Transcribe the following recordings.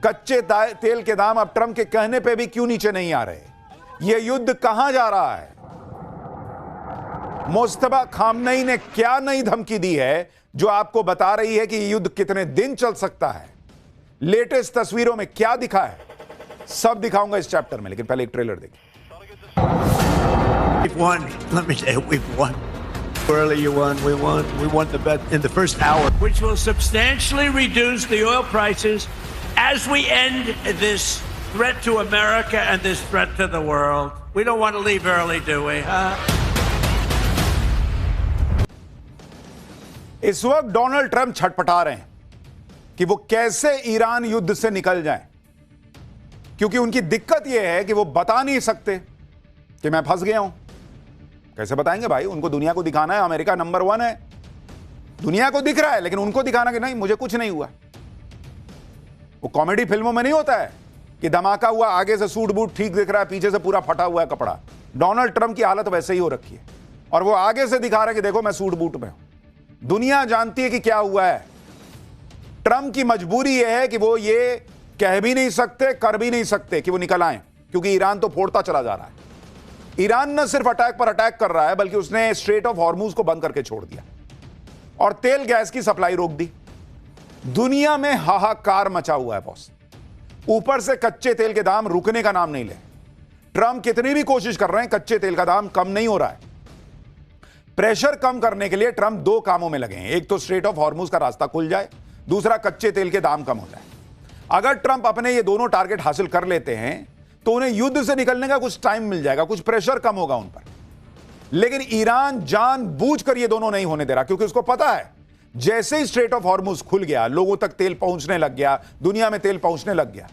कच्चे तेल के दाम अब ट्रंप के कहने पे भी क्यों नीचे नहीं आ रहे? यह युद्ध कहां जा रहा है? मुस्तफा खामनेई ने क्या नई धमकी दी है जो आपको बता रही है कि यह युद्ध कितने दिन चल सकता है? लेटेस्ट तस्वीरों में क्या दिखा है, सब दिखाऊंगा इस चैप्टर में, लेकिन पहले एक ट्रेलर देखिए। We've won. Let me tell you, we've won. Early you won, we won. We won the bet in the first hour. Which will substantially reduce the oil prices as we end this threat to America and this threat to the world. We don't want to leave early, do we? इस वक्त Donald Trump छटपटा रहे हैं कि वो कैसे Iran युद्ध से निकल जाएं, क्योंकि उनकी दिक्कत यह है कि वो बता नहीं सकते कि मैं फंस गया हूं। कैसे बताएंगे भाई? उनको दुनिया को दिखाना है अमेरिका नंबर 1 है, दुनिया को दिख रहा है, लेकिन उनको दिखाना कि नहीं मुझे कुछ नहीं हुआ। वो कॉमेडी फिल्मों में नहीं होता है कि धमाका हुआ, आगे से सूट बूट ठीक दिख रहा है, पीछे से पूरा फटा हुआ है कपड़ा। डोनाल्ड ट्रंप की हालत वैसे ही हो रखी है और वो आगे से दिखा रहा है कि देखो मैं सूट बूट में हूं। दुनिया जानती है कि क्या हुआ है। ट्रंप की मजबूरी यह है कि वो ये कह भी नहीं सकते, कर भी नहीं सकते कि वो निकल आए, क्योंकि ईरान तो फोड़ता चला जा रहा है। ईरान न सिर्फ अटैक पर अटैक कर रहा है, बल्कि उसने स्ट्रेट ऑफ हॉर्मुज को बंद करके छोड़ दिया और तेल गैस की सप्लाई रोक दी। दुनिया में हाहाकार मचा हुआ है बॉस। ऊपर से कच्चे तेल के दाम रुकने का नाम नहीं ले। ट्रंप कितनी भी कोशिश कर रहे हैं, कच्चे तेल का दाम कम नहीं हो रहा है। प्रेशर कम करने के लिए ट्रंप 2 कामों में लगे हैं। एक तो स्ट्रेट ऑफ हॉर्मुज का रास्ता खुल जाए, दूसरा कच्चे तेल के दाम कम हो जाए। अगर ट्रंप अपने ये दोनों टारगेट हासिल कर लेते हैं तो उन्हें युद्ध से निकलने का कुछ टाइम मिल जाएगा, कुछ प्रेशर कम होगा उन पर। लेकिन ईरान जानबूझकर ये दोनों नहीं होने दे रहा, क्योंकि उसको पता है जैसे ही स्ट्रेट ऑफ हॉर्मुज खुल गया, लोगों तक तेल पहुंचने लग गया, दुनिया में तेल पहुंचने लग गया,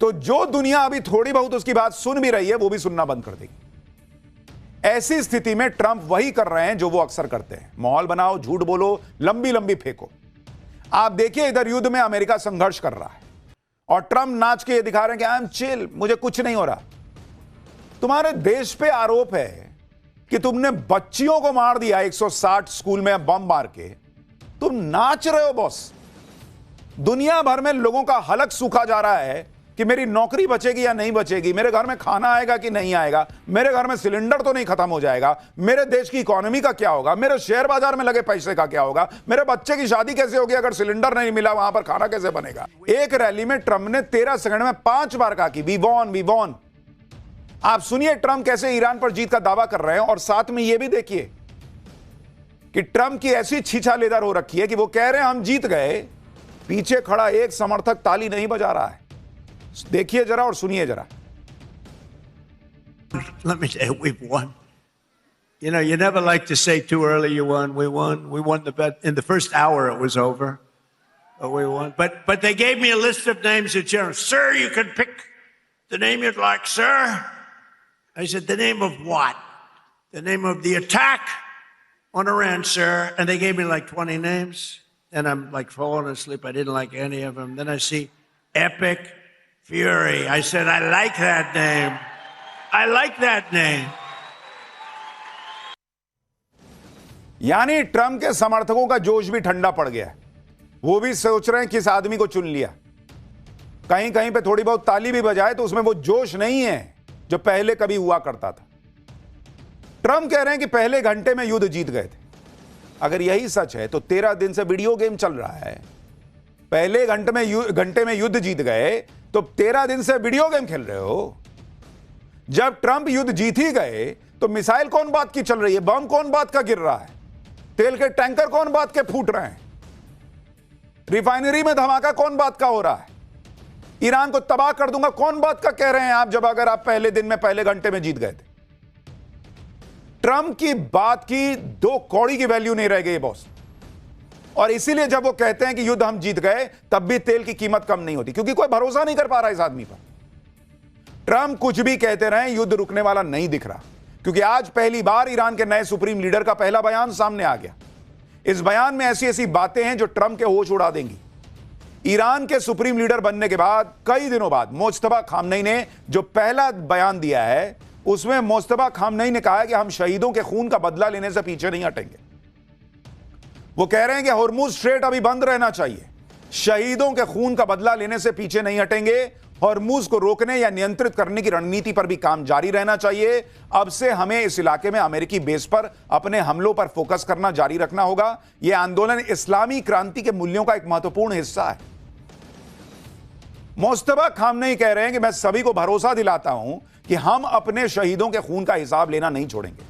तो जो दुनिया अभी थोड़ी बहुत उसकी बात सुन भी रही है वो भी सुनना बंद कर देगी। ऐसी स्थिति में ट्रंप वही कर रहे हैं जो वो अक्सर करते हैं, माहौल बनाओ, झूठ बोलो, लंबी लंबी फेंको। आप देखिए इधर युद्ध में अमेरिका संघर्ष कर रहा है और ट्रंप नाच के ये दिखा रहे हैं कि आई एम चिल, मुझे कुछ नहीं हो रहा। तुम्हारे देश पे आरोप है कि तुमने बच्चियों को मार दिया 160 स्कूल में बम मार के, तुम नाच रहे हो बॉस। दुनिया भर में लोगों का हलक सूखा जा रहा है कि मेरी नौकरी बचेगी या नहीं बचेगी, मेरे घर में खाना आएगा कि नहीं आएगा, मेरे घर में सिलेंडर तो नहीं खत्म हो जाएगा, मेरे देश की इकोनॉमी का क्या होगा, मेरे शेयर बाजार में लगे पैसे का क्या होगा, मेरे बच्चे की शादी कैसे होगी अगर सिलेंडर नहीं मिला, वहां पर खाना कैसे बनेगा। एक रैली में ट्रंप ने 13 सेकंड में 5 बार कहा कि वी वॉन, वी वॉन। आप सुनिए ट्रंप कैसे ईरान पर जीत का दावा कर रहे हैं और साथ में यह भी देखिए कि ट्रंप की ऐसी छीछालेदर हो रखी है कि वो कह रहे हैं हम जीत गए, पीछे खड़ा एक समर्थक ताली नहीं बजा रहा है। देखिए जरा और सुनिए जरा। Let me tell you, we've won. You know, you never like to say too early you won. We won. We won the bet. In the first hour it was over. But we won. But they gave me a list of names of generals. Sir, you can pick the name you'd like, sir. I said, the name of what? The name of the attack on Iran, sir. And they gave me like 20 names. And I'm like falling asleep. I didn't like any of them. Then I see Epic Fury. I said, I like that name. I like that name. यानी Trump के समर्थकों का जोश भी ठंडा पड़ गया है। वो भी सोच रहे हैं किस आदमी को चुन लिया। कहीं कहीं पे थोड़ी बहुत ताली भी बजाए तो उसमें वो जोश नहीं है जो पहले कभी हुआ करता था। ट्रंप कह रहे हैं कि पहले घंटे में युद्ध जीत गए थे। अगर यही सच है तो 13 दिन से वीडियो गेम चल रहा है। पहले घंटे में युद्ध जीत गए तो 13 दिन से वीडियो गेम खेल रहे हो। जब ट्रंप युद्ध जीत ही गए तो मिसाइल कौन बात की चल रही है, बम कौन बात का गिर रहा है, तेल के टैंकर कौन बात के फूट रहे हैं, रिफाइनरी में धमाका कौन बात का हो रहा है, ईरान को तबाह कर दूंगा कौन बात का कह रहे हैं आप, जब अगर आप पहले दिन में पहले घंटे में जीत गए थे। ट्रंप की बात की 2 कौड़ी की वैल्यू नहीं रह गई बॉस। और इसीलिए जब वो कहते हैं कि युद्ध हम जीत गए तब भी तेल की कीमत कम नहीं होती, क्योंकि कोई भरोसा नहीं कर पा रहा इस आदमी पर। ट्रंप कुछ भी कहते रहे, युद्ध रुकने वाला नहीं दिख रहा, क्योंकि आज पहली बार ईरान के नए सुप्रीम लीडर का पहला बयान सामने आ गया। इस बयान में ऐसी ऐसी बातें हैं जो ट्रंप के होश उड़ा देंगी। ईरान के सुप्रीम लीडर बनने के बाद कई दिनों बाद मुस्तफा खामनेई ने जो पहला बयान दिया है उसमें मुस्तफा खामनेई ने कहा है कि हम शहीदों के खून का बदला लेने से पीछे नहीं हटेंगे। वो कह रहे हैं कि हॉर्मुज स्ट्रेट अभी बंद रहना चाहिए, शहीदों के खून का बदला लेने से पीछे नहीं हटेंगे। हॉर्मुज को रोकने या नियंत्रित करने की रणनीति पर भी काम जारी रहना चाहिए। अब से हमें इस इलाके में अमेरिकी बेस पर अपने हमलों पर फोकस करना जारी रखना होगा। यह आंदोलन इस्लामी क्रांति के मूल्यों का एक महत्वपूर्ण हिस्सा है। मुस्तफा खामनेई कह रहे हैं कि मैं सभी को भरोसा दिलाता हूं कि हम अपने शहीदों के खून का हिसाब लेना नहीं छोड़ेंगे।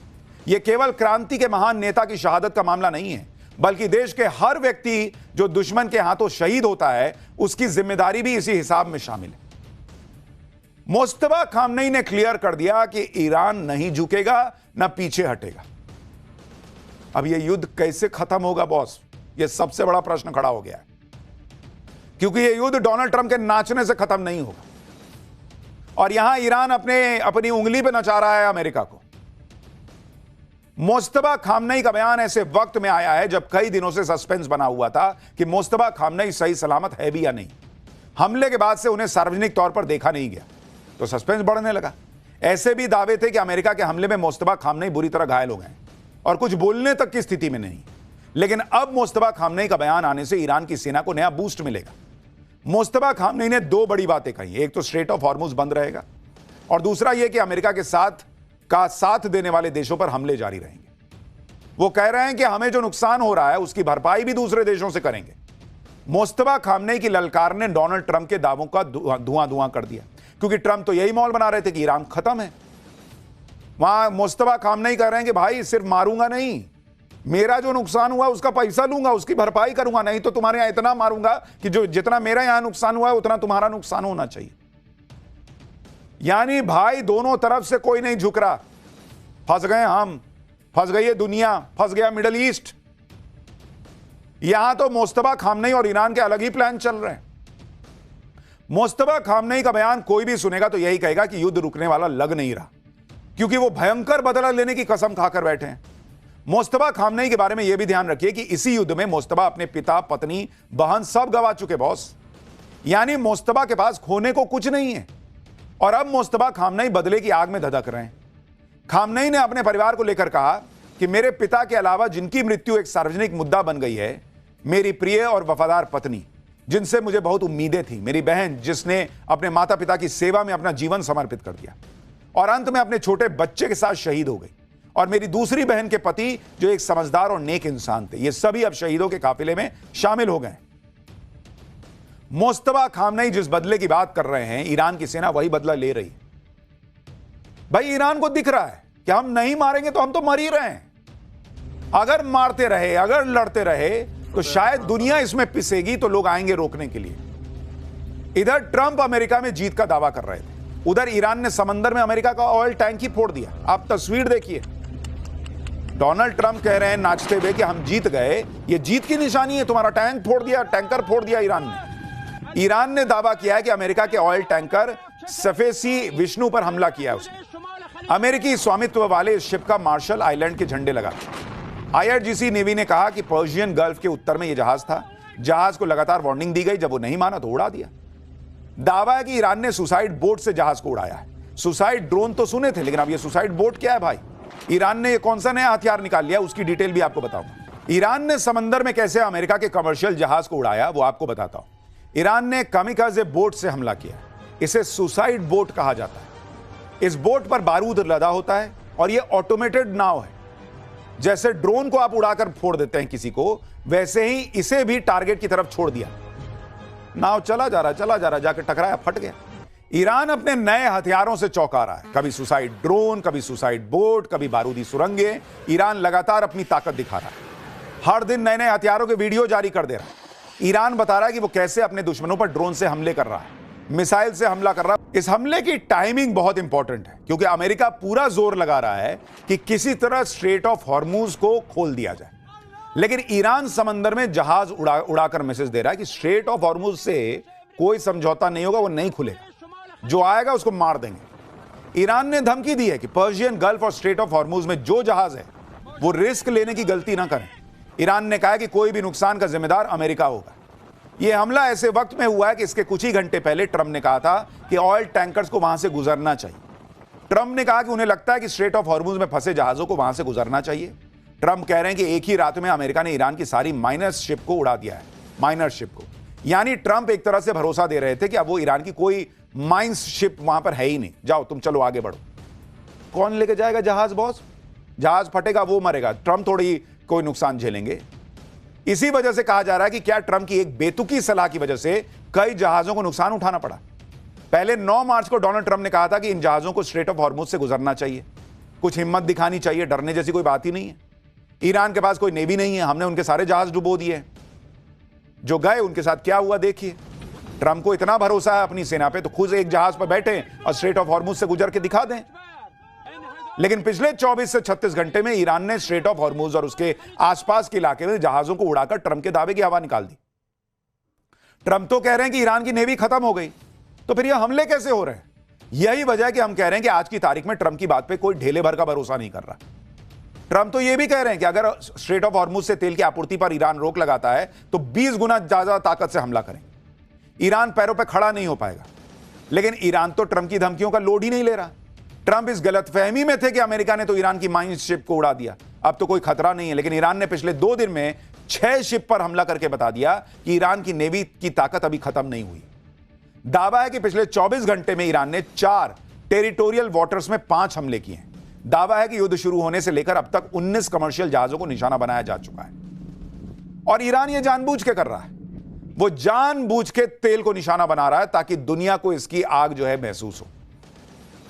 यह केवल क्रांति के महान नेता की शहादत का मामला नहीं है, बल्कि देश के हर व्यक्ति जो दुश्मन के हाथों शहीद होता है उसकी जिम्मेदारी भी इसी हिसाब में शामिल है। मुस्तफा खामनेई ने क्लियर कर दिया कि ईरान नहीं झुकेगा, न पीछे हटेगा। अब यह युद्ध कैसे खत्म होगा बॉस, यह सबसे बड़ा प्रश्न खड़ा हो गया है, क्योंकि यह युद्ध डोनाल्ड ट्रंप के नाचने से खत्म नहीं होगा। और यहां ईरान अपनी उंगली पे नचा रहा है अमेरिका को। मुस्तफा खामनेई का बयान ऐसे वक्त में आया है जब कई दिनों से सस्पेंस बना हुआ था कि मुस्तफा खामनेई सही सलामत है भी या नहीं। हमले के बाद से उन्हें सार्वजनिक तौर पर देखा नहीं गया, तो सस्पेंस बढ़ने लगा। ऐसे भी दावे थे कि अमेरिका के हमले में मुस्तफा खामनेई बुरी तरह घायल हो गए और कुछ बोलने तक की स्थिति में नहीं। लेकिन अब मुस्तफा खामनेई का बयान आने से ईरान की सेना को नया बूस्ट मिलेगा। मुस्तफा खामनेई ने दो बड़ी बातें कही, एक तो स्ट्रेट ऑफ हॉर्मुज बंद रहेगा और दूसरा यह कि अमेरिका के साथ देने वाले देशों पर हमले जारी रहेंगे। वो कह रहे हैं कि हमें जो नुकसान हो रहा है उसकी भरपाई भी दूसरे देशों से करेंगे। मुस्तफा खामनेई की ललकार ने डोनाल्ड ट्रंप के दावों का धुआं कर दिया, क्योंकि ट्रंप तो यही माहौल बना रहे थे कि ईरान खत्म है। वहां मुस्तफा खामनेई कह रहे हैं कि भाई सिर्फ मारूंगा नहीं, मेरा जो नुकसान हुआ उसका पैसा लूंगा, उसकी भरपाई करूंगा, नहीं तो तुम्हारे यहां इतना मारूंगा कि जो जितना मेरा यहां नुकसान हुआ है उतना तुम्हारा नुकसान होना चाहिए। यानी भाई दोनों तरफ से कोई नहीं झुक रहा। फंस गए हम, फंस गई है दुनिया, फंस गया मिडल ईस्ट। यहां तो मुस्तफा खामनेई और ईरान के अलग ही प्लान चल रहे हैं। मुस्तफा खामनेई का बयान कोई भी सुनेगा तो यही कहेगा कि युद्ध रुकने वाला लग नहीं रहा, क्योंकि वो भयंकर बदला लेने की कसम खाकर बैठे हैं। मुस्तफा खामनेई के बारे में यह भी ध्यान रखिए कि इसी युद्ध में मुस्तफा अपने पिता, पत्नी, बहन सब गवा चुके बॉस। यानी मुस्तफा के पास खोने को कुछ नहीं है और अब मुस्तफा खामनेई बदले की आग में धधक रहे हैं। खामनेई ने अपने परिवार को लेकर कहा कि मेरे पिता के अलावा जिनकी मृत्यु एक सार्वजनिक मुद्दा बन गई है, मेरी प्रिय और वफादार पत्नी जिनसे मुझे बहुत उम्मीदें थी, मेरी बहन जिसने अपने माता पिता की सेवा में अपना जीवन समर्पित कर दिया और अंत में अपने छोटे बच्चे के साथ शहीद हो गई, और मेरी दूसरी बहन के पति जो एक समझदार और नेक इंसान थे, ये सभी अब शहीदों के काफिले में शामिल हो गए। मुस्तफा खामनेई जिस बदले की बात कर रहे हैं, ईरान की सेना वही बदला ले रही है। भाई ईरान को दिख रहा है कि हम नहीं मारेंगे तो हम तो मर ही रहे हैं। अगर मारते रहे, अगर लड़ते रहे तो शायद दुनिया इसमें पिसेगी तो लोग आएंगे रोकने के लिए। इधर ट्रंप अमेरिका में जीत का दावा कर रहे थे, उधर ईरान ने समंदर में अमेरिका का ऑयल टैंक ही फोड़ दिया। आप तस्वीर देखिए, डोनाल्ड ट्रंप कह रहे हैं नाचते हुए कि हम जीत गए, ये जीत की निशानी है, तुम्हारा टैंक फोड़ दिया, टैंकर फोड़ दिया ईरान ने। ईरान ने दावा किया है कि अमेरिका के ऑयल टैंकर सफेसी विष्णु पर हमला किया है उसने। अमेरिकी स्वामित्व वाले इस शिप का मार्शल आइलैंड के झंडे लगा। IRGC नेवी ने कहा कि पर्शियन गल्फ के उत्तर में यह जहाज था। जहाज को लगातार वार्निंग दी गई, जब वो नहीं माना तो उड़ा दिया। दावा है कि ईरान ने सुसाइड बोट से जहाज को उड़ाया है। सुसाइड ड्रोन तो सुने थे, लेकिन अब ये सुसाइड बोट क्या है भाई? ईरान ने कौन सा नया हथियार निकाल लिया, उसकी डिटेल भी आपको बताऊंगा। ईरान ने समंदर में कैसे अमेरिका के कमर्शियल जहाज को उड़ाया वो आपको बताता हूं। ईरान ने कामिकाज़े बोट से हमला किया, इसे सुसाइड बोट कहा जाता है। इस बोट पर बारूद लदा होता है और यह ऑटोमेटेड नाव है। जैसे ड्रोन को आप उड़ाकर फोड़ देते हैं किसी को, वैसे ही इसे भी टारगेट की तरफ छोड़ दिया। नाव चला जा रहा, जाकर टकराया, फट गया। ईरान अपने नए हथियारों से चौंका रहा है, कभी सुसाइड ड्रोन, कभी सुसाइड बोट, कभी बारूदी सुरंगें। ईरान लगातार अपनी ताकत दिखा रहा है, हर दिन नए नए हथियारों के वीडियो जारी कर दे रहा है। ईरान बता रहा है कि वो कैसे अपने दुश्मनों पर ड्रोन से हमले कर रहा है, मिसाइल से हमला कर रहा है। इस हमले की टाइमिंग बहुत इंपॉर्टेंट है, क्योंकि अमेरिका पूरा जोर लगा रहा है कि किसी तरह स्ट्रेट ऑफ हॉर्मुज को खोल दिया जाए। लेकिन ईरान समंदर में जहाज उड़ाकर मैसेज दे रहा है कि स्ट्रेट ऑफ हॉर्मुज से कोई समझौता नहीं होगा, वो नहीं खुलेगा, जो आएगा उसको मार देंगे। ईरान ने धमकी दी है कि पर्शियन गल्फ और स्ट्रेट ऑफ हॉर्मुज में जो जहाज है वो रिस्क लेने की गलती ना करें। ईरान ने कहा कि कोई भी नुकसान का जिम्मेदार अमेरिका होगा। यह हमला ऐसे वक्त में हुआ है कि इसके कुछ ही घंटे पहले ट्रंप ने कहा था कि ऑयल टैंकर्स को वहां से गुजरना चाहिए। ट्रंप ने कहा कि उन्हें लगता है कि स्ट्रेट ऑफ हॉर्मुज में फंसे जहाजों को वहां से गुजरना चाहिए। ट्रंप कह रहे हैं कि एक ही रात में अमेरिका ने ईरान की सारी माइनर शिप को उड़ा दिया है। माइनर शिप को यानी ट्रंप एक तरह से भरोसा दे रहे थे कि अब वो ईरान की कोई माइंस शिप वहां पर है ही नहीं, जाओ तुम चलो आगे बढ़ो। कौन लेके जाएगा जहाज बॉस? जहाज फटेगा वो मरेगा, ट्रंप थोड़ी कोई नुकसान झेलेंगे। इसी वजह से कहा जा रहा है कि क्या ट्रंप की एक बेतुकी सलाह की वजह से कई जहाजों को नुकसान उठाना पड़ा। पहले 9 मार्च को डोनाल्ड ट्रंप ने कहा था कि इन जहाजों को स्ट्रेट ऑफ हॉर्मुज से गुजरना चाहिए, कुछ हिम्मत दिखानी चाहिए, डरने जैसी कोई बात ही नहीं है। ईरान के पास कोई नेवी नहीं है, हमने उनके सारे जहाज डुबो दिए। जो गए उनके साथ क्या हुआ देखिए। ट्रंप को इतना भरोसा है अपनी सेना पे तो खुद एक जहाज पर बैठे और स्ट्रेट ऑफ हॉर्मुज से गुजर के दिखा दें। लेकिन पिछले 24 से 36 घंटे में ईरान ने स्ट्रेट ऑफ हॉर्मुज और उसके आसपास के इलाके में जहाजों को उड़ाकर ट्रंप के दावे की हवा निकाल दी। ट्रंप तो कह रहे हैं कि ईरान की नेवी खत्म हो गई, तो फिर ये हमले कैसे हो रहे हैं? यही वजह है कि हम कह रहे हैं कि आज की तारीख में ट्रंप की बात पे कोई ढेले भर का भरोसा नहीं कर रहा। ट्रंप तो यह भी कह रहे हैं कि अगर स्ट्रेट ऑफ हॉर्मुज से तेल की आपूर्ति पर ईरान रोक लगाता है तो 20 गुना ज्यादा ताकत से हमला करेंगे। ईरान पैरों पर खड़ा नहीं हो पाएगा। लेकिन ईरान तो ट्रंप की धमकियों का लोड ही नहीं ले रहा। ट्रंप इस गलतफहमी में थे कि अमेरिका ने तो ईरान की माइन शिप को उड़ा दिया, अब तो कोई खतरा नहीं है। लेकिन ईरान ने पिछले 2 दिन में 6 शिप पर हमला करके बता दिया कि ईरान की नेवी की ताकत अभी खत्म नहीं हुई। दावा है कि पिछले 24 घंटे में ईरान ने 4 टेरिटोरियल वाटर्स में 5 हमले किए हैं। दावा है कि युद्ध शुरू होने से लेकर अब तक 19 कमर्शियल जहाजों को निशाना बनाया जा चुका है। और ईरान यह जानबूझ के कर रहा है, वो जानबूझ के तेल को निशाना बना रहा है ताकि दुनिया को इसकी आग जो है महसूस हो।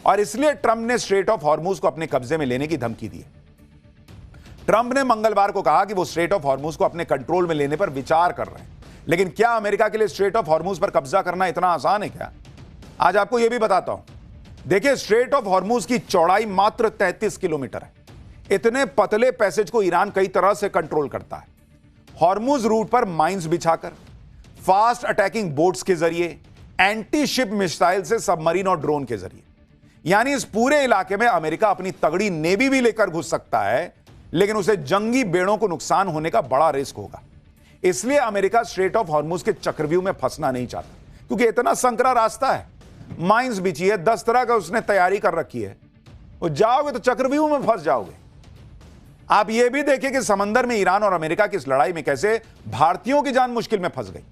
और इसलिए ट्रंप ने स्ट्रेट ऑफ हॉर्मुज को अपने कब्जे में लेने की धमकी दी। ट्रंप ने मंगलवार को कहा कि वो स्ट्रेट ऑफ हॉर्मुज को अपने कंट्रोल में लेने पर विचार कर रहे हैं। लेकिन क्या अमेरिका के लिए स्ट्रेट ऑफ हॉर्मुज पर कब्जा करना इतना आसान है क्या? आज आपको यह भी बताता हूं। देखिए, स्ट्रेट ऑफ हॉर्मुज की चौड़ाई मात्र 33 किलोमीटर है। इतने पतले पैसेज को ईरान कई तरह से कंट्रोल करता है। हॉर्मुज रूट पर माइंस बिछाकर, फास्ट अटैकिंग बोट्स के जरिए, एंटी शिप मिसाइल से, सबमरीन और ड्रोन के जरिए। यानी इस पूरे इलाके में अमेरिका अपनी तगड़ी नेवी भी लेकर घुस सकता है, लेकिन उसे जंगी बेड़ों को नुकसान होने का बड़ा रिस्क होगा। इसलिए अमेरिका स्ट्रेट ऑफ हॉर्मुज के चक्रव्यूह में फंसना नहीं चाहता, क्योंकि इतना संकरा रास्ता है, माइंस बिछी है, 10 तरह का उसने तैयारी कर रखी है। वो जाओगे तो चक्रव्यूह में फंस जाओगे। आप यह भी देखिए कि समंदर में ईरान और अमेरिका की इस लड़ाई में कैसे भारतीयों की जान मुश्किल में फंस गई।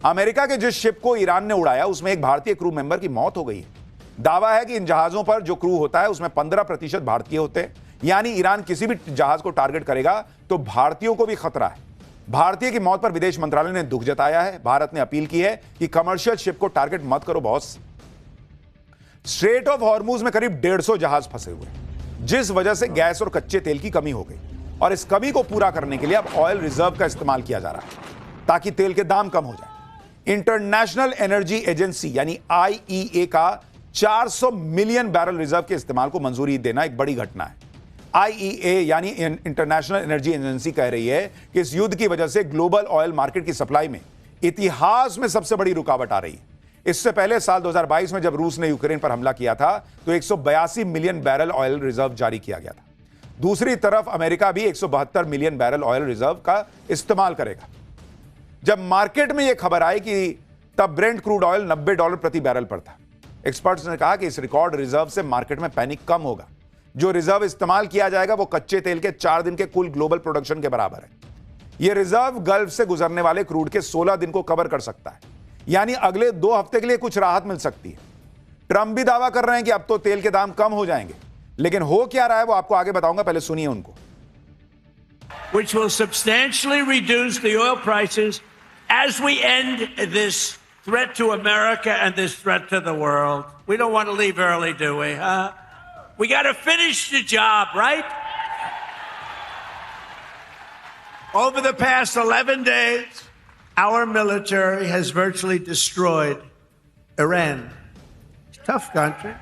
अमेरिका के जिस शिप को ईरान ने उड़ाया उसमें एक भारतीय क्रू मेंबर की मौत हो गई है। दावा है कि इन जहाजों पर जो क्रू होता है उसमें 15% भारतीय होते हैं। यानी ईरान किसी भी जहाज को टारगेट करेगा तो भारतीयों को भी खतरा है। भारतीय की मौत पर विदेश मंत्रालय ने दुख जताया है। भारत ने अपील की है कि कमर्शियल शिप को टारगेट मत करो बॉस। स्ट्रेट ऑफ हॉर्मुज में करीब 150 जहाज फंसे हुए, जिस वजह से गैस और कच्चे तेल की कमी हो गई। और इस कमी को पूरा करने के लिए अब ऑयल रिजर्व का इस्तेमाल किया जा रहा है ताकि तेल के दाम कम हो जाए। इंटरनेशनल एनर्जी एजेंसी यानी IEA का 400 मिलियन बैरल रिजर्व के इस्तेमाल को मंजूरी देना एक बड़ी घटना है। IEA यानी इंटरनेशनल एनर्जी एजेंसी कह रही है कि इस युद्ध की वजह से ग्लोबल ऑयल मार्केट की सप्लाई में इतिहास में सबसे बड़ी रुकावट आ रही है। इससे पहले साल 2022 में जब रूस ने यूक्रेन पर हमला किया था तो 182 मिलियन बैरल ऑयल रिजर्व जारी किया गया था। दूसरी तरफ अमेरिका भी 172 मिलियन बैरल ऑयल रिजर्व का इस्तेमाल करेगा। जब मार्केट में यह खबर आई कि तब ब्रेंट क्रूड ऑयल $90 प्रति बैरल पर था। एक्सपर्ट्स ने कहा कि इस रिकॉर्ड रिजर्व से मार्केट में पैनिक कम होगा। जो रिजर्व इस्तेमाल किया जाएगा वो कच्चे तेल के 4 दिन के कुल ग्लोबल प्रोडक्शन के बराबर है। यह रिजर्व गल्फ से गुजरने वाले क्रूड के 16 दिन को कवर कर सकता है। यानी अगले 2 हफ्ते के लिए कुछ राहत मिल सकती है। ट्रंप भी दावा कर रहे हैं कि अब तो तेल के दाम कम हो जाएंगे, लेकिन हो क्या रहा है वो आपको आगे बताऊंगा, पहले सुनिए उनको। Which will substantially reduce the oil prices as we end this threat to America and this threat to the world. We don't want to leave early, do we? We got to finish the job, right? Over the past 11 days, our military has virtually destroyed Iran. It's a tough country.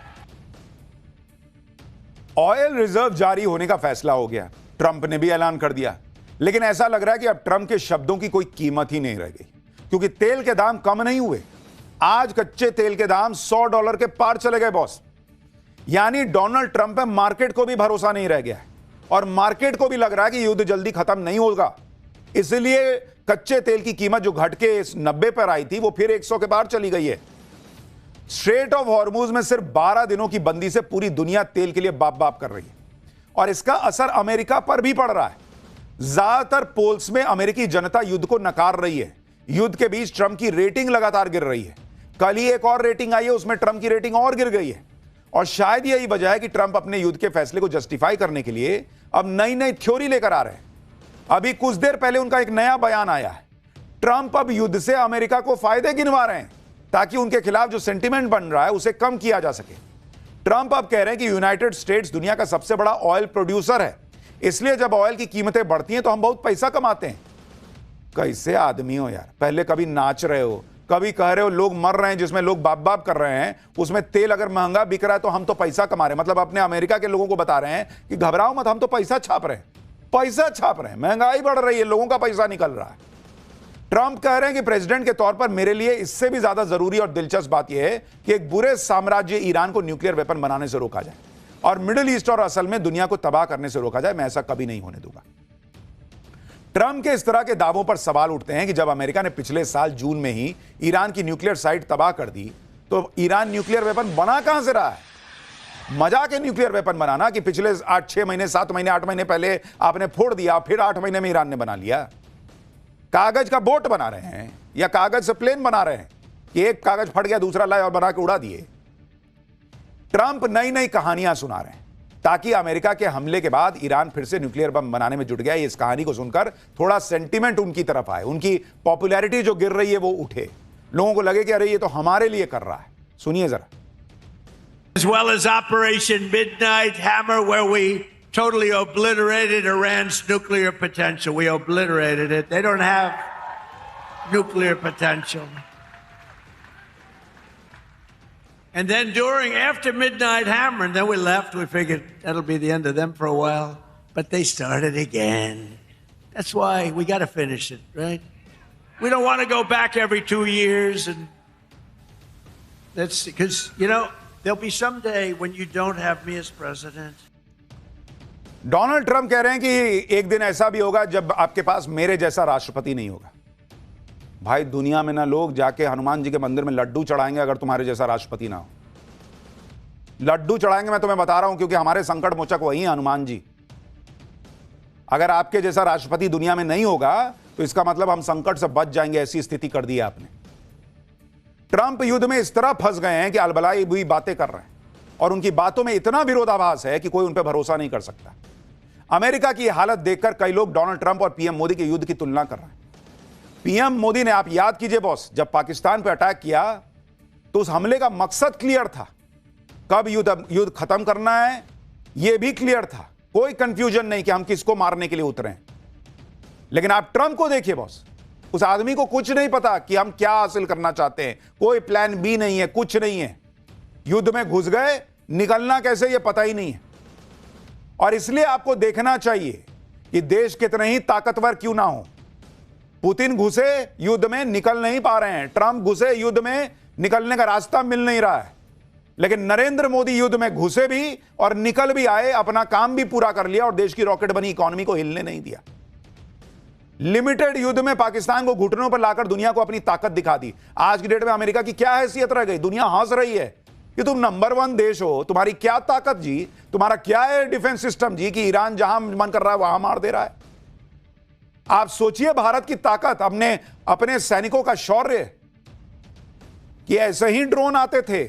Oil reserve जारी होने का फैसला हो गया, Trump ने भी ऐलान कर दिया। लेकिन ऐसा लग रहा है कि अब ट्रंप के शब्दों की कोई कीमत ही नहीं रह गई, क्योंकि तेल के दाम कम नहीं हुए। आज कच्चे तेल के दाम $100 के पार चले गए बॉस। यानी डोनाल्ड ट्रंप पे मार्केट को भी भरोसा नहीं रह गया है, और मार्केट को भी लग रहा है कि युद्ध जल्दी खत्म नहीं होगा। इसलिए कच्चे तेल की कीमत जो घट के 90 पर आई थी वो फिर 100 के पार चली गई है। स्ट्रेट ऑफ हॉर्मुज में सिर्फ 12 दिनों की बंदी से पूरी दुनिया तेल के लिए बाप बाप कर रही है, और इसका असर अमेरिका पर भी पड़ रहा है। ज्यादातर पोल्स में अमेरिकी जनता युद्ध को नकार रही है, युद्ध के बीच ट्रंप की रेटिंग लगातार गिर रही है। कल ही एक और रेटिंग आई है, उसमें ट्रंप की रेटिंग और गिर गई है। और शायद यही वजह है कि ट्रंप अपने युद्ध के फैसले को जस्टिफाई करने के लिए अब नई नई थ्योरी लेकर आ रहे हैं। अभी कुछ देर पहले उनका एक नया बयान आया है। ट्रंप अब युद्ध से अमेरिका को फायदे गिनवा रहे हैं ताकि उनके खिलाफ जो सेंटीमेंट बन रहा है उसे कम किया जा सके। ट्रंप अब कह रहे हैं कि यूनाइटेड स्टेट्स दुनिया का सबसे बड़ा ऑयल प्रोड्यूसर है, इसलिए जब ऑयल की कीमतें बढ़ती हैं तो हम बहुत पैसा कमाते हैं। कैसे आदमी हो यार, पहले कभी नाच रहे हो, कभी कह रहे हो लोग मर रहे हैं जिसमें लोग बाप बाप कर रहे हैं, उसमें तेल अगर महंगा बिक रहा है तो हम तो पैसा कमा रहे हैं। मतलब अपने अमेरिका के लोगों को बता रहे हैं कि घबराओ मत, हम तो पैसा छाप रहे हैं, पैसा छाप रहे हैं, महंगाई बढ़ रही है, लोगों का पैसा निकल रहा है। ट्रंप कह रहे हैं कि प्रेसिडेंट के तौर पर मेरे लिए इससे भी ज्यादा जरूरी और दिलचस्प बात यह है कि एक बुरे साम्राज्य ईरान को न्यूक्लियर वेपन बनाने से रोका जाए और मिडिल ईस्ट और असल में दुनिया को तबाह करने से रोका जाए। मैं ऐसा कभी नहीं होने दूंगा। ट्रंप के इस तरह के दावों पर सवाल उठते हैं कि जब अमेरिका ने पिछले साल जून में ही ईरान की न्यूक्लियर साइट तबाह कर दी तो ईरान न्यूक्लियर वेपन बना कहां से रहा है? मजाक है न्यूक्लियर वेपन बनाना कि पिछले 6 महीने 7 महीने 8 महीने पहले आपने फोड़ दिया, फिर 8 महीने में ईरान ने बना लिया। कागज का बोट बना रहे हैं या कागज से प्लेन बना रहे हैं कि एक कागज फट गया दूसरा लाए और बना के उड़ा दिए। ट्रंप नई नई कहानियां सुना रहे हैं ताकि अमेरिका के हमले के बाद ईरान फिर से न्यूक्लियर बम बनाने में जुट गया। इस कहानी को सुनकर थोड़ा सेंटीमेंट उनकी तरफ आए, उनकी पॉपुलैरिटी जो गिर रही है वो उठे, लोगों को लगे कि अरे ये तो हमारे लिए कर रहा है। सुनिए जरा। As well as Operation Midnight Hammer, where we totally obliterated Iran's nuclear potential. We obliterated it. They don't have nuclear potential. And then after Midnight Hammer, and then we left, we figured that'll be the end of them for a while. But they started again. That's why we got to finish it, right? We don't want to go back every 2 years. And that's because, there'll be some day when you don't have me as president. Donald Trump कह रहे हैं कि एक दिन ऐसा भी होगा जब आपके पास मेरे जैसा राष्ट्रपति नहीं होगा। भाई दुनिया में ना लोग जाके हनुमान जी के मंदिर में लड्डू चढ़ाएंगे अगर तुम्हारे जैसा राष्ट्रपति ना हो। लड्डू चढ़ाएंगे, मैं तुम्हें बता रहा हूं, क्योंकि हमारे संकट मोचक वही हैं हनुमान जी। अगर आपके जैसा राष्ट्रपति दुनिया में नहीं होगा तो इसका मतलब हम संकट से बच जाएंगे, ऐसी स्थिति कर दी है आपने। ट्रंप युद्ध में इस तरह फंस गए हैं कि अलबलाई हुई बातें कर रहे हैं और उनकी बातों में इतना विरोधाभास है कि कोई उन पर भरोसा नहीं कर सकता। अमेरिका की हालत देखकर कई लोग डोनाल्ड ट्रंप और पीएम मोदी के युद्ध की तुलना कर रहे हैं। पीएम मोदी ने, आप याद कीजिए बॉस, जब पाकिस्तान पर अटैक किया तो उस हमले का मकसद क्लियर था, कब युद्ध खत्म करना है यह भी क्लियर था, कोई कंफ्यूजन नहीं कि हम किसको मारने के लिए उतरे हैं। लेकिन आप ट्रंप को देखिए बॉस, उस आदमी को कुछ नहीं पता कि हम क्या हासिल करना चाहते हैं, कोई प्लान बी नहीं है, कुछ नहीं है। युद्ध में घुस गए, निकलना कैसे यह पता ही नहीं है। और इसलिए आपको देखना चाहिए कि देश कितने ही ताकतवर क्यों ना हो, पुतिन घुसे युद्ध में निकल नहीं पा रहे हैं, ट्रंप घुसे युद्ध में निकलने का रास्ता मिल नहीं रहा है, लेकिन नरेंद्र मोदी युद्ध में घुसे भी और निकल भी आए, अपना काम भी पूरा कर लिया और देश की रॉकेट बनी इकोनॉमी को हिलने नहीं दिया। लिमिटेड युद्ध में पाकिस्तान को घुटनों पर लाकर दुनिया को अपनी ताकत दिखा दी। आज की डेट में अमेरिका की क्या हैसियत रह गई? दुनिया हंस रही है कि तुम नंबर 1 देश हो, तुम्हारी क्या ताकत जी, तुम्हारा क्या है डिफेंस सिस्टम जी कि ईरान जहां मन कर रहा है वहां मार दे रहा है। आप सोचिए भारत की ताकत, अपने सैनिकों का शौर्य, कि ऐसे ही ड्रोन आते थे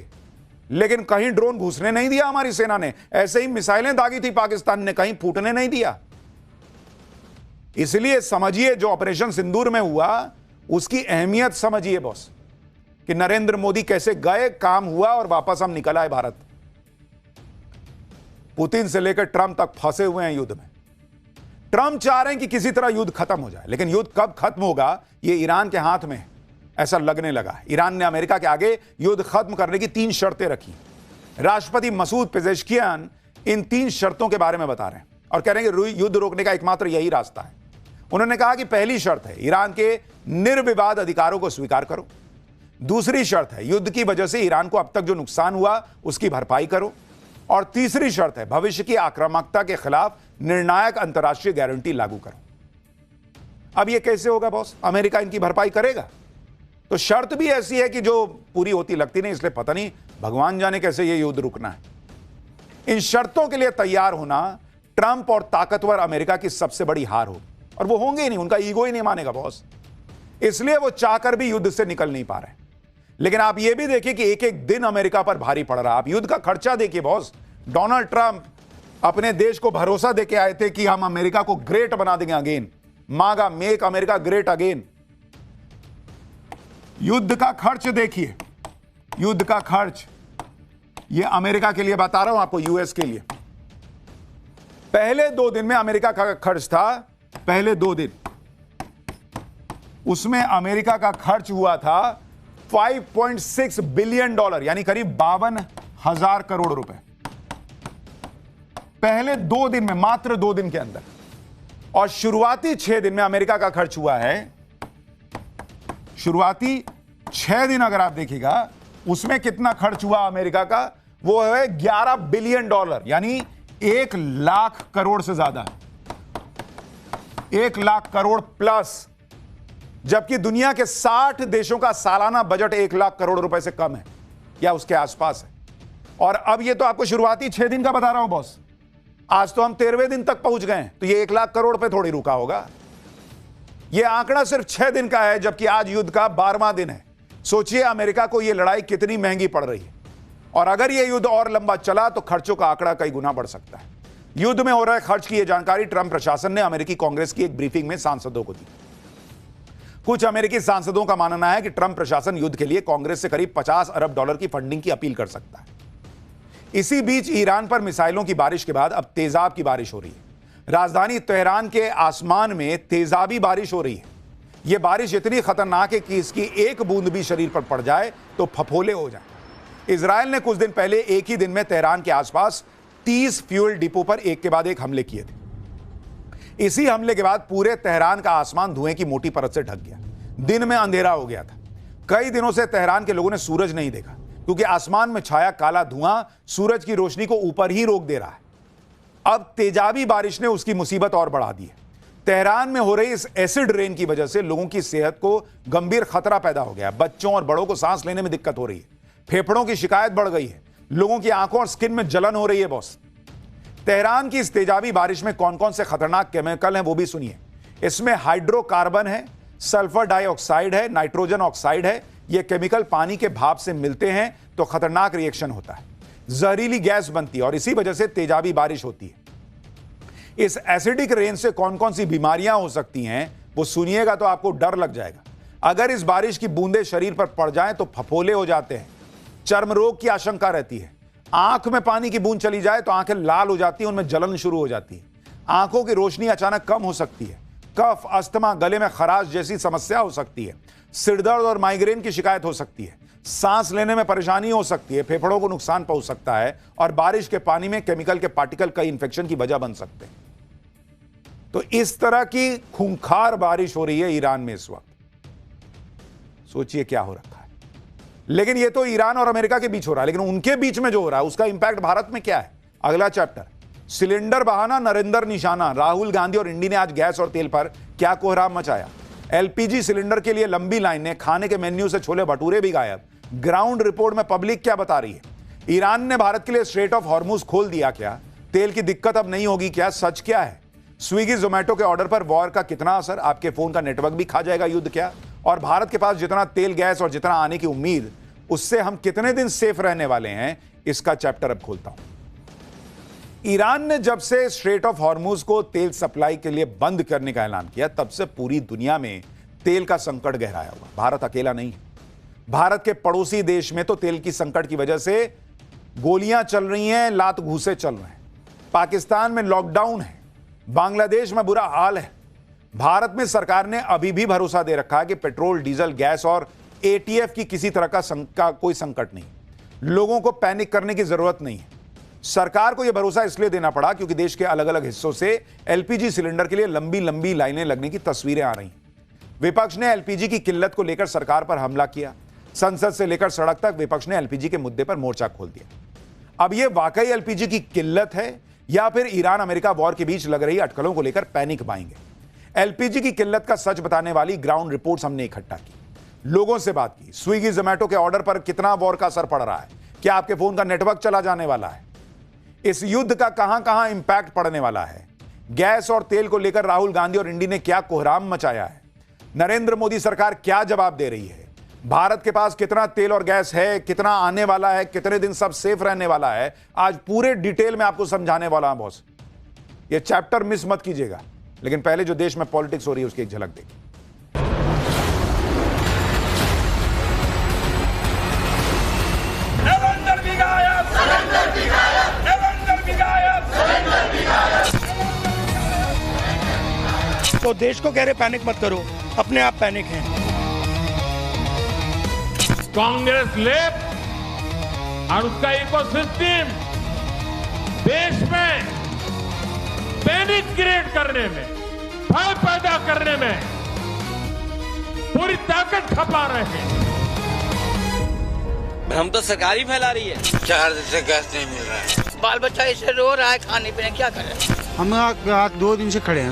लेकिन कहीं ड्रोन घुसने नहीं दिया हमारी सेना ने, ऐसे ही मिसाइलें दागी थी पाकिस्तान ने, कहीं फूटने नहीं दिया। इसलिए समझिए जो ऑपरेशन सिंदूर में हुआ उसकी अहमियत समझिए बॉस, कि नरेंद्र मोदी कैसे गए, काम हुआ और वापस हम निकल आए भारत। पुतिन से लेकर ट्रंप तक फंसे हुए हैं युद्ध में। ट्रंप चाह रहे हैं कि किसी तरह युद्ध खत्म हो जाए, लेकिन युद्ध कब खत्म होगा ये ईरान के हाथ में, ऐसा लगने लगा। ईरान ने अमेरिका के आगे युद्ध खत्म करने की 3 शर्तें रखी। राष्ट्रपति मसूद पेजेश्कियान इन 3 शर्तों के बारे में बता रहे हैं और कह रहे हैं कि युद्ध रोकने का एकमात्र यही रास्ता है। उन्होंने कहा कि पहली शर्त है ईरान के निर्विवाद अधिकारों को स्वीकार करो। दूसरी शर्त है युद्ध की वजह से ईरान को अब तक जो नुकसान हुआ उसकी भरपाई करो। और तीसरी शर्त है भविष्य की आक्रामकता के खिलाफ निर्णायक अंतर्राष्ट्रीय गारंटी लागू करो। अब यह कैसे होगा बॉस? अमेरिका इनकी भरपाई करेगा? तो शर्त भी ऐसी है कि जो पूरी होती लगती नहीं, इसलिए पता नहीं भगवान जाने कैसे यह युद्ध रुकना है। इन शर्तों के लिए तैयार होना ट्रंप और ताकतवर अमेरिका की सबसे बड़ी हार होगी, और वो होंगे ही नहीं, उनका ईगो ही नहीं मानेगा बॉस। इसलिए वो चाहकर भी युद्ध से निकल नहीं पा रहे। लेकिन आप यह भी देखिए कि एक एक दिन अमेरिका पर भारी पड़ रहा है। आप युद्ध का खर्चा देखिए बॉस। डोनाल्ड ट्रंप अपने देश को भरोसा देके आए थे कि हम अमेरिका को ग्रेट बना देंगे अगेन, मागा मेक अमेरिका ग्रेट अगेन। युद्ध का खर्च देखिए, युद्ध का खर्च, ये अमेरिका के लिए बता रहा हूं आपको, यूएस के लिए। पहले 2 दिन में अमेरिका का खर्च था, पहले 2 दिन उसमें अमेरिका का खर्च हुआ था $5.6 बिलियन, यानी करीब 52,000 करोड़ रुपए पहले 2 दिन में, मात्र 2 दिन के अंदर। और शुरुआती 6 दिन में अमेरिका का खर्च हुआ है, शुरुआती 6 दिन अगर आप देखिएगा उसमें कितना खर्च हुआ अमेरिका का, वो है $11 बिलियन, यानी 1 लाख करोड़ से ज्यादा, 1 लाख करोड़ प्लस। जबकि दुनिया के 60 देशों का सालाना बजट 1 लाख करोड़ रुपए से कम है या उसके आसपास है। और अब ये तो आपको शुरुआती 6 दिन का बता रहा हूं बॉस, आज तो हम 13वें दिन तक पहुंच गए हैं, तो ये 1 लाख करोड़ पे थोड़ी रुका होगा। ये आंकड़ा सिर्फ 6 दिन का है, जबकि आज युद्ध का 12वां दिन है। सोचिए अमेरिका को ये लड़ाई कितनी महंगी पड़ रही है, और अगर ये युद्ध और लंबा चला तो खर्चों का आंकड़ा कई गुना बढ़ सकता है। युद्ध में हो रहे खर्च की यह जानकारी ट्रंप प्रशासन ने अमेरिकी कांग्रेस की एक ब्रीफिंग में सांसदों को दी। कुछ अमेरिकी सांसदों का मानना है कि ट्रंप प्रशासन युद्ध के लिए कांग्रेस से करीब $50 अरब की फंडिंग की अपील कर सकता है। इसी बीच ईरान पर मिसाइलों की बारिश के बाद अब तेजाब की बारिश हो रही है। राजधानी तेहरान के आसमान में तेजाबी बारिश हो रही है। यह बारिश इतनी खतरनाक है कि इसकी एक बूंद भी शरीर पर पड़ जाए तो फफोले हो जाए। इजराइल ने कुछ दिन पहले एक ही दिन में तेहरान के आसपास 30 फ्यूल डिपो पर एक के बाद एक हमले किए थे। इसी हमले के बाद पूरे तेहरान का आसमान धुएं की मोटी परत से ढक गया। दिन में अंधेरा हो गया था। कई दिनों से तेहरान के लोगों ने सूरज नहीं देखा, क्योंकि आसमान में छाया काला धुआं सूरज की रोशनी को ऊपर ही रोक दे रहा है। अब तेजाबी बारिश ने उसकी मुसीबत और बढ़ा दी है। तेहरान में हो रही इस एसिड रेन की वजह से लोगों की सेहत को गंभीर खतरा पैदा हो गया। बच्चों और बड़ों को सांस लेने में दिक्कत हो रही है, फेफड़ों की शिकायत बढ़ गई है, लोगों की आंखों और स्किन में जलन हो रही है बॉस। तेहरान की इस तेजाबी बारिश में कौन कौन से खतरनाक केमिकल हैं वो भी सुनिए। इसमें हाइड्रोकार्बन है, सल्फर डाइऑक्साइड है, नाइट्रोजन ऑक्साइड है। ये केमिकल पानी के भाप से मिलते हैं तो खतरनाक रिएक्शन होता है, जहरीली गैस बनती है और इसी वजह से तेजाबी बारिश होती है। इस एसिडिक रेन से कौन कौन सी बीमारियां हो सकती हैं वो सुनिएगा तो आपको डर लग जाएगा। अगर इस बारिश की बूंदें शरीर पर पड़ जाएं तो फफोले हो जाते हैं, चर्म रोग की आशंका रहती है, आंख में पानी की बूंद चली जाए तो आंखें लाल हो जाती हैं, उनमें जलन शुरू हो जाती है, आंखों की रोशनी अचानक कम हो सकती है, कफ, अस्थमा, गले में खराश जैसी समस्या हो सकती है, सिरदर्द और माइग्रेन की शिकायत हो सकती है, सांस लेने में परेशानी हो सकती है, फेफड़ों को नुकसान पहुंच सकता है और बारिश के पानी में केमिकल के पार्टिकल कई इंफेक्शन की वजह बन सकते हैं। तो इस तरह की खूंखार बारिश हो रही है ईरान में इस वक्त। सोचिए क्या हो रखा है। लेकिन यह तो ईरान और अमेरिका के बीच हो रहा है, लेकिन उनके बीच में जो हो रहा है उसका इंपैक्ट भारत में क्या है। अगला चैप्टर, सिलेंडर बहाना नरेंद्र निशाना। राहुल गांधी और इंडी ने आज गैस और तेल पर क्या कोहराम मचाया। एलपीजी सिलेंडर के लिए लंबी लाइनें, खाने के मेन्यू से छोले भटूरे भी गायब। ग्राउंड रिपोर्ट में पब्लिक क्या बता रही है। ईरान ने भारत के लिए स्ट्रेट ऑफ हॉर्मुज खोल दिया क्या। तेल की दिक्कत अब नहीं होगी क्या, सच क्या है। स्विगी जोमेटो के ऑर्डर पर वॉर का कितना असर, आपके फोन का नेटवर्क भी खा जाएगा युद्ध क्या। और भारत के पास जितना तेल, गैस और जितना आने की उम्मीद, उससे हम कितने दिन सेफ रहने वाले हैं, इसका चैप्टर अब खोलता हूं। ईरान ने जब से स्ट्रेट ऑफ हॉर्मुज को तेल सप्लाई के लिए बंद करने का ऐलान किया, तब से पूरी दुनिया में तेल का संकट गहराया हुआ। भारत अकेला नहीं है। भारत के पड़ोसी देश में तो तेल की संकट की वजह से गोलियां चल रही हैं, लात घूसे चल रहे हैं। पाकिस्तान में लॉकडाउन है, बांग्लादेश में बुरा हाल है। भारत में सरकार ने अभी भी भरोसा दे रखा है कि पेट्रोल, डीजल, गैस और एटीएफ की किसी तरह का कोई संकट नहीं। लोगों को पैनिक करने की जरूरत नहीं है। सरकार को यह भरोसा इसलिए देना पड़ा क्योंकि देश के अलग अलग हिस्सों से एलपीजी सिलेंडर के लिए लंबी लंबी लाइनें लगने की तस्वीरें आ रही हैं। विपक्ष ने एलपीजी की किल्लत को लेकर सरकार पर हमला किया। संसद से लेकर सड़क तक विपक्ष ने एलपीजी के मुद्दे पर मोर्चा खोल दिया। अब यह वाकई एलपीजी की किल्लत है या फिर ईरान अमेरिका वॉर के बीच लग रही अटकलों को लेकर पैनिक बाएंगे। एलपीजी की किल्लत का सच बताने वाली ग्राउंड रिपोर्ट्स हमने इकट्ठा की, लोगों से बात की। स्विगी जोमेटो के ऑर्डर पर कितना वॉर का असर पड़ रहा है, क्या आपके फोन का नेटवर्क चला जाने वाला है, इस युद्ध का कहां कहां इंपैक्ट पड़ने वाला है। गैस और तेल को लेकर राहुल गांधी और इंडी ने क्या कोहराम मचाया है। नरेंद्र मोदी सरकार क्या जवाब दे रही है? भारत के पास कितना तेल और गैस है, कितना आने वाला है, कितने दिन सब सेफ रहने वाला है, आज पूरे डिटेल में आपको समझाने वाला हूं बॉस। ये चैप्टर मिस मत कीजिएगा। लेकिन पहले जो देश में पॉलिटिक्स हो रही है उसकी एक झलक देखिए। तो देश को कह रहे पैनिक मत करो, अपने आप पैनिक हैं। कांग्रेस लेफ्ट और उसका इकोसिस्टम देश में पैनिक क्रिएट करने में, भय पैदा करने में पूरी ताकत खपा रहे हैं। हम तो सरकार ही फैला रही है। 4 दिन से गैस नहीं मिल रहा है। बाल बच्चा इसे रो रहा है, खाने पीने क्या करें। हम 2 दिन से खड़े हैं।